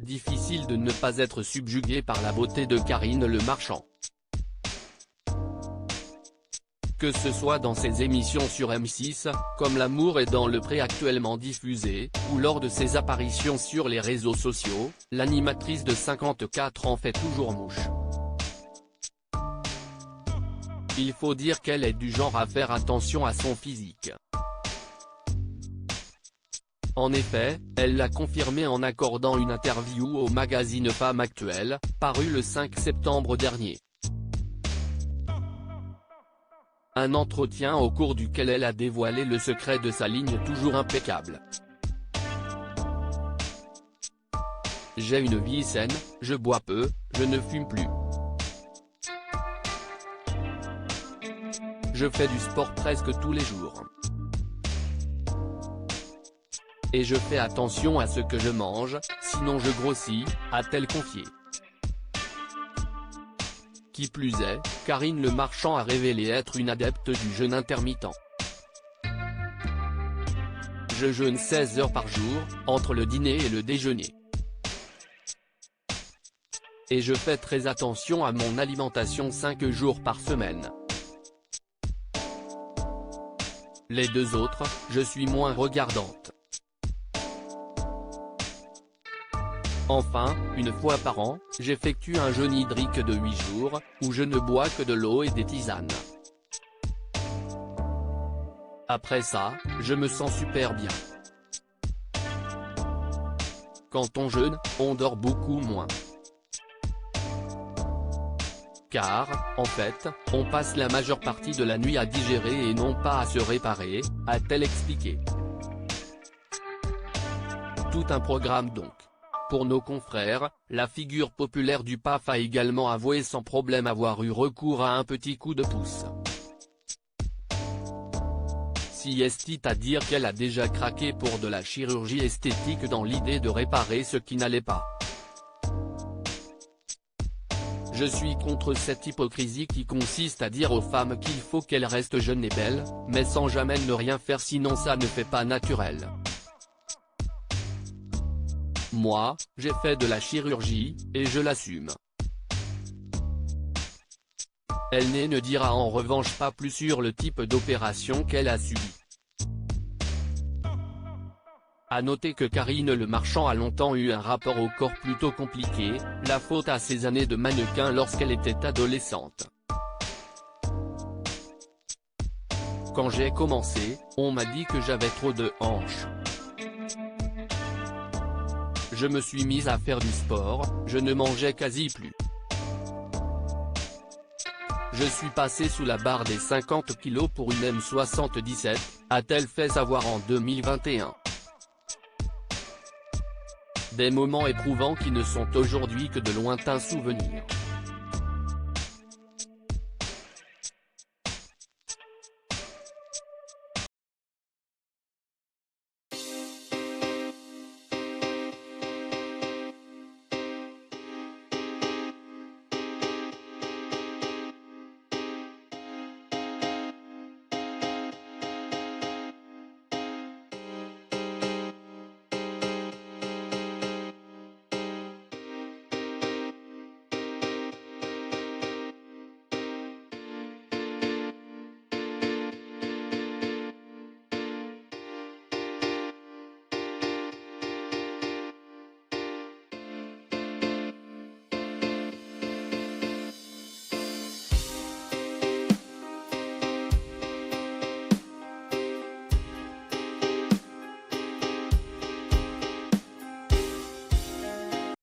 difficile de ne pas être subjugué par la beauté de Karine Le Marchand. Que ce soit dans ses émissions sur M6, comme L'amour est dans le pré actuellement diffusée, ou lors de ses apparitions sur les réseaux sociaux, l'animatrice de 54 ans fait toujours mouche. Il faut dire qu'elle est du genre à faire attention à son physique. En effet, elle l'a confirmé en accordant une interview au magazine Femme Actuelle, paru le 5 septembre dernier. Un entretien au cours duquel elle a dévoilé le secret de sa ligne toujours impeccable. J'ai une vie saine, je bois peu, je ne fume plus. Je fais du sport presque tous les jours. Et je fais attention à ce que je mange, sinon je grossis, a-t-elle confié. Qui plus est, Karine Le Marchand a révélé être une adepte du jeûne intermittent. Je jeûne 16 heures par jour, entre le dîner et le déjeuner. Et je fais très attention à mon alimentation 5 jours par semaine. Les 2 autres, je suis moins regardante. Enfin, une fois par an, j'effectue un jeûne hydrique de 8 jours, où je ne bois que de l'eau et des tisanes. Après ça, je me sens super bien. Quand on jeûne, on dort beaucoup moins. Car, en fait, on passe la majeure partie de la nuit à digérer et non pas à se réparer, a-t-elle expliqué. Tout un programme donc. Pour nos confrères, la figure populaire du PAF a également avoué sans problème avoir eu recours à un petit coup de pouce. Si est-il à dire qu'elle a déjà craqué pour de la chirurgie esthétique dans l'idée de réparer ce qui n'allait pas. Je suis contre cette hypocrisie qui consiste à dire aux femmes qu'il faut qu'elles restent jeunes et belles, mais sans jamais ne rien faire sinon ça ne fait pas naturel. Moi, j'ai fait de la chirurgie, et je l'assume. Elle ne dira en revanche pas plus sur le type d'opération qu'elle a subi. À noter que Karine Le Marchand a longtemps eu un rapport au corps plutôt compliqué, la faute à ses années de mannequin lorsqu'elle était adolescente. Quand j'ai commencé, on m'a dit que j'avais trop de hanches. Je me suis mise à faire du sport, je ne mangeais quasi plus. Je suis passée sous la barre des 50 kilos pour une M77, a-t-elle fait savoir en 2021. Des moments éprouvants qui ne sont aujourd'hui que de lointains souvenirs.